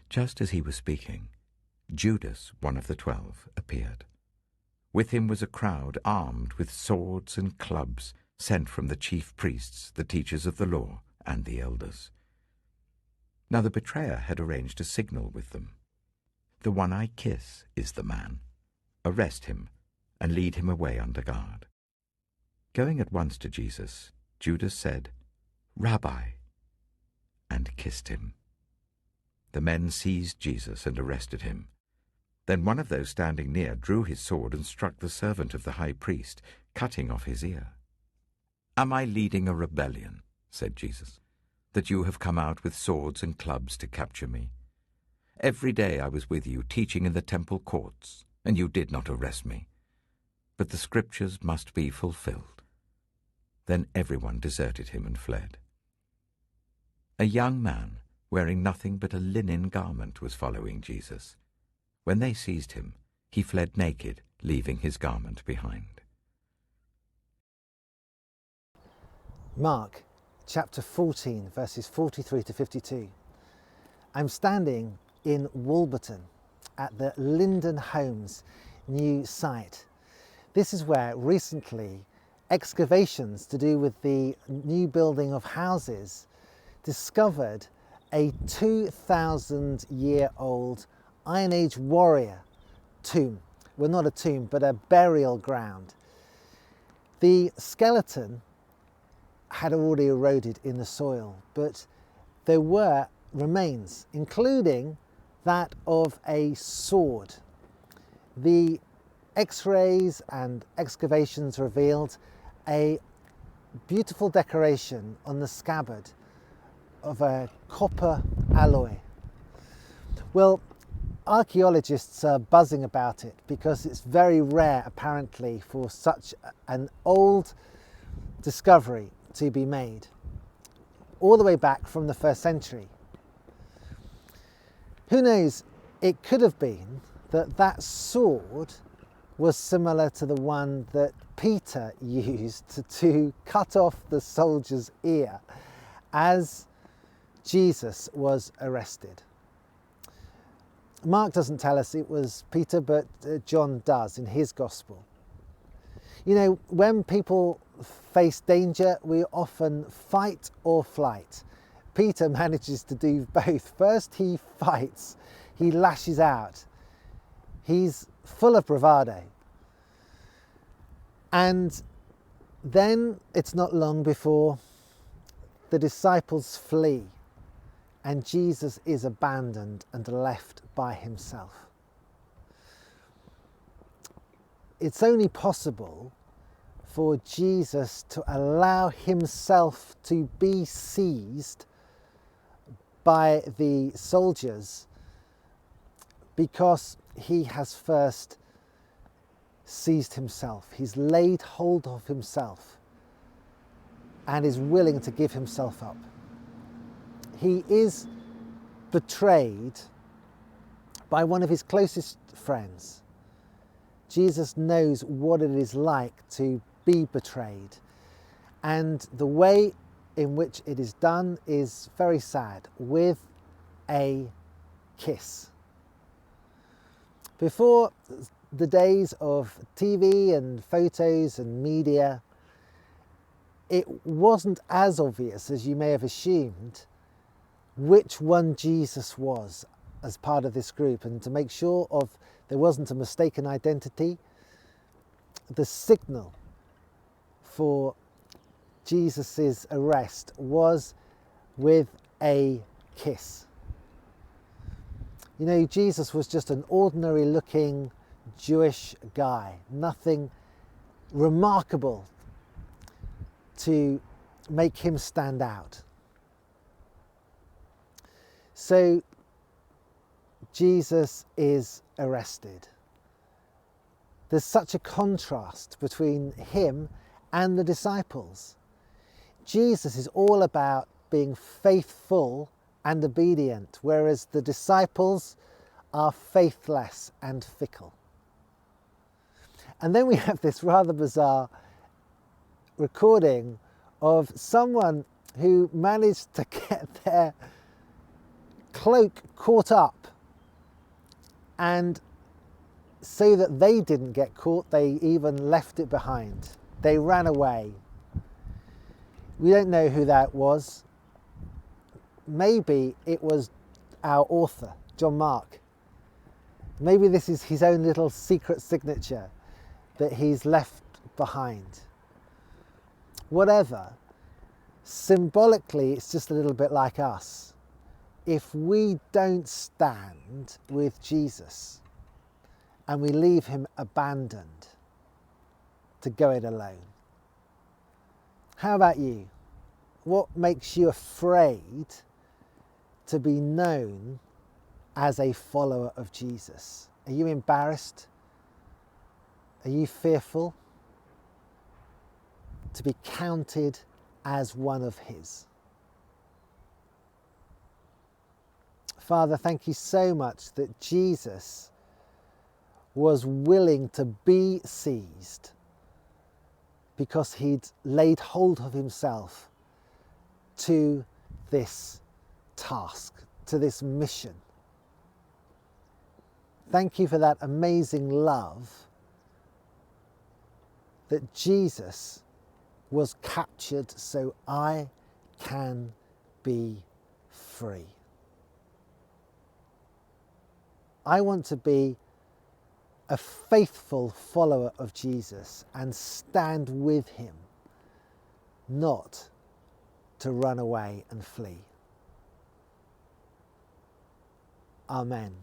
Just as he was speaking, Judas, one of the 12, appeared. With him was a crowd armed with swords and clubs sent from the chief priests, the teachers of the law, and the elders. Now the betrayer had arranged a signal with them. "The one I kiss is the man. Arrest him and lead him away under guard." Going at once to Jesus, Judas said, "Rabbi," and kissed him. The men seized Jesus and arrested him. Then one of those standing near drew his sword and struck the servant of the high priest, cutting off his ear. "Am I leading a rebellion," said Jesus, "that you have come out with swords and clubs to capture me? Every day I was with you, teaching in the temple courts, and you did not arrest me. But the scriptures must be fulfilled." Then everyone deserted him and fled. A young man, wearing nothing but a linen garment, was following Jesus. When they seized him, he fled naked, leaving his garment behind. Mark chapter 14, verses 43 to 52. I'm standing in Wolverton at the Linden Homes new site. This is where recently excavations to do with the new building of houses discovered a 2,000-year-old Iron Age warrior tomb. Well, not a tomb, but a burial ground. The skeleton had already eroded in the soil, but there were remains, including that of a sword. The X-rays and excavations revealed a beautiful decoration on the scabbard of a copper alloy. Well, archaeologists are buzzing about it because it's very rare, apparently, for such an old discovery to be made, all the way back from the 1st century. Who knows, it could have been that that sword was similar to the one that Peter used to cut off the soldier's ear as Jesus was arrested. Mark doesn't tell us it was Peter, but John does in his gospel. You know, when people face danger, we often fight or flight. Peter manages to do both. First he fights, he lashes out, he's full of bravado. And then it's not long before the disciples flee and Jesus is abandoned and left by himself. It's only possible for Jesus to allow himself to be seized by the soldiers because he has first seized himself. He's laid hold of himself and is willing to give himself up. He is betrayed by one of his closest friends. Jesus knows what it is like to be betrayed, and the way in which it is done is very sad, with a kiss. Before the days of TV and photos and media, it wasn't as obvious as you may have assumed which one Jesus was as part of this group, and to make sure there wasn't a mistaken identity, the signal for Jesus's arrest was with a kiss. You know, Jesus was just an ordinary looking Jewish guy, nothing remarkable to make him stand out. So Jesus is arrested. There's such a contrast between him and the disciples. Jesus is all about being faithful and obedient, whereas the disciples are faithless and fickle. And then we have this rather bizarre recording of someone who managed to get their cloak caught up, and so that they didn't get caught, they even left it behind. They ran away. We don't know who that was. Maybe it was our author, John Mark. Maybe this is his own little secret signature that he's left behind. Whatever, symbolically it's just a little bit like us. If we don't stand with Jesus and we leave him abandoned to go it alone. How about you? What makes you afraid to be known as a follower of Jesus? Are you embarrassed? Are you fearful to be counted as one of his? Father, thank you so much that Jesus was willing to be seized because he'd laid hold of himself to this task, to this mission. Thank you for that amazing love that Jesus was captured so I can be free. I want to be a faithful follower of Jesus and stand with him, not to run away and flee. Amen.